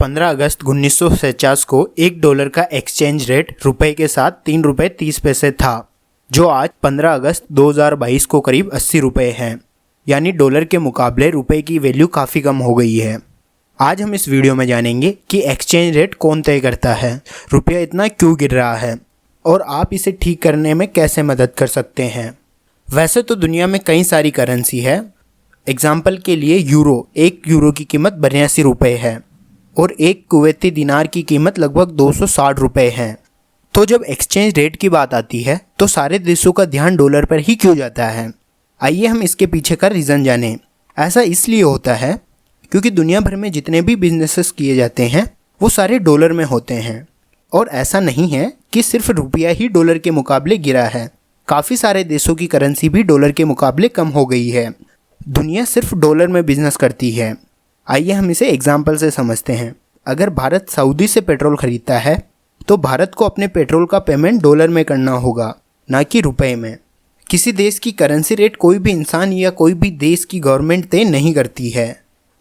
15 अगस्त 1949 को $1 का exchange rate रुपए के साथ ₹3.30 था, जो आज 15 अगस्त 2022 को करीब 80 रुपये है। यानी डॉलर के मुकाबले रुपए की वैल्यू काफ़ी कम हो गई है। आज हम इस वीडियो में जानेंगे कि एक्सचेंज रेट कौन तय करता है, रुपया इतना क्यों गिर रहा है और आप इसे ठीक करने में कैसे मदद कर सकते हैं। वैसे तो दुनिया में कई सारी करेंसी है। एग्जाम्पल के लिए एक यूरो की कीमत 82 रुपये है और एक कुवैती दिनार की कीमत लगभग 260 रुपये है। तो जब एक्सचेंज रेट की बात आती है तो सारे देशों का ध्यान डॉलर पर ही क्यों जाता है। आइए हम इसके पीछे का रीज़न जानें। ऐसा इसलिए होता है क्योंकि दुनिया भर में जितने भी बिजनेसेस किए जाते हैं वो सारे डॉलर में होते हैं। और ऐसा नहीं है कि सिर्फ रुपया ही डॉलर के मुकाबले गिरा है, काफ़ी सारे देशों की करेंसी भी डॉलर के मुकाबले कम हो गई है। दुनिया सिर्फ डॉलर में बिजनेस करती है। आइए हम इसे एग्जाम्पल से समझते हैं। अगर भारत सऊदी से पेट्रोल खरीदता है तो भारत को अपने पेट्रोल का पेमेंट डॉलर में करना होगा, ना कि रुपए में। किसी देश की करेंसी रेट कोई भी इंसान या कोई भी देश की गवर्नमेंट तय नहीं करती है।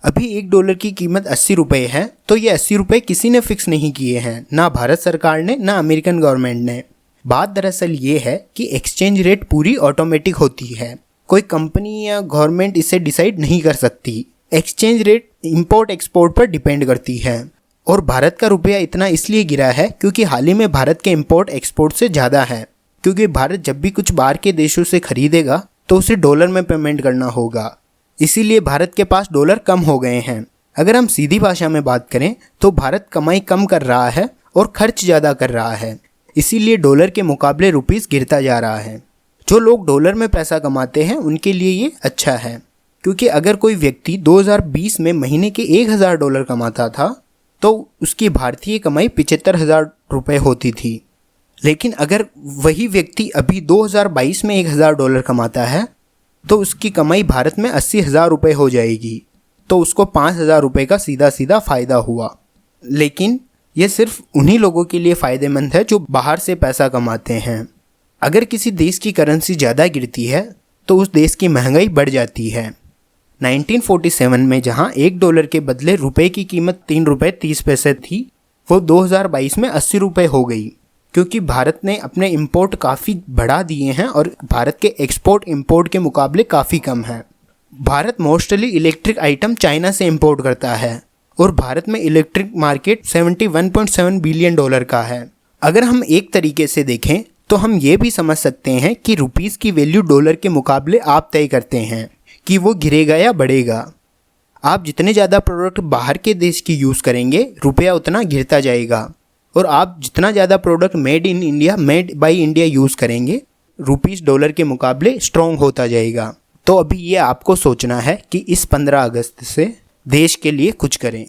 अभी $1 की कीमत 80 रुपये है तो ये 80 रुपये किसी ने फिक्स नहीं किए हैं, ना भारत सरकार ने ना अमेरिकन गवर्नमेंट ने। बात दरअसल ये है कि एक्सचेंज रेट पूरी ऑटोमेटिक होती है, कोई कंपनी या गवर्नमेंट इसे डिसाइड नहीं कर सकती। एक्सचेंज रेट इंपोर्ट एक्सपोर्ट पर डिपेंड करती है और भारत का रुपया इतना इसलिए गिरा है क्योंकि हाल ही में भारत के इंपोर्ट एक्सपोर्ट से ज़्यादा है। क्योंकि भारत जब भी कुछ बाहर के देशों से खरीदेगा तो उसे डॉलर में पेमेंट करना होगा, इसीलिए भारत के पास डॉलर कम हो गए हैं। अगर हम सीधी भाषा में बात करें तो भारत कमाई कम कर रहा है और खर्च ज़्यादा कर रहा है, इसीलिए डॉलर के मुकाबले रुपीस गिरता जा रहा है। जो लोग डॉलर में पैसा कमाते हैं उनके लिए ये अच्छा है, क्योंकि अगर कोई व्यक्ति 2020 में महीने के $1000 कमाता था तो उसकी भारतीय कमाई 75,000 रुपये होती थी। लेकिन अगर वही व्यक्ति अभी 2022 में $1000 कमाता है तो उसकी कमाई भारत में 80,000 रुपये हो जाएगी, तो उसको 5,000 रुपये का सीधा सीधा फ़ायदा हुआ। लेकिन ये सिर्फ उन्हीं लोगों के लिए फ़ायदेमंद है जो बाहर से पैसा कमाते हैं। अगर किसी देश की करेंसी ज़्यादा गिरती है तो उस देश की महंगाई बढ़ जाती है। 1947 में जहां $1 के बदले रुपए की कीमत ₹3.30 थी, वो 2022 में 80 रुपये हो गई, क्योंकि भारत ने अपने इंपोर्ट काफ़ी बढ़ा दिए हैं और भारत के एक्सपोर्ट इंपोर्ट के मुकाबले काफ़ी कम है। Bharat mostly electric item China से इंपोर्ट करता है और भारत में इलेक्ट्रिक मार्केट $71.7 बिलियन का है। अगर हम एक तरीके से देखें तो हम ये भी समझ सकते हैं कि रुपीस की वैल्यू डॉलर के मुकाबले आप तय करते हैं कि वो गिरेगा या बढ़ेगा। आप जितने ज़्यादा प्रोडक्ट बाहर के देश की यूज़ करेंगे रुपया उतना गिरता जाएगा, और आप जितना ज़्यादा product made in India, made by India use करेंगे रुपीस डॉलर के मुकाबले स्ट्रॉन्ग होता जाएगा। तो अभी ये आपको सोचना है कि इस 15 अगस्त से देश के लिए कुछ करें।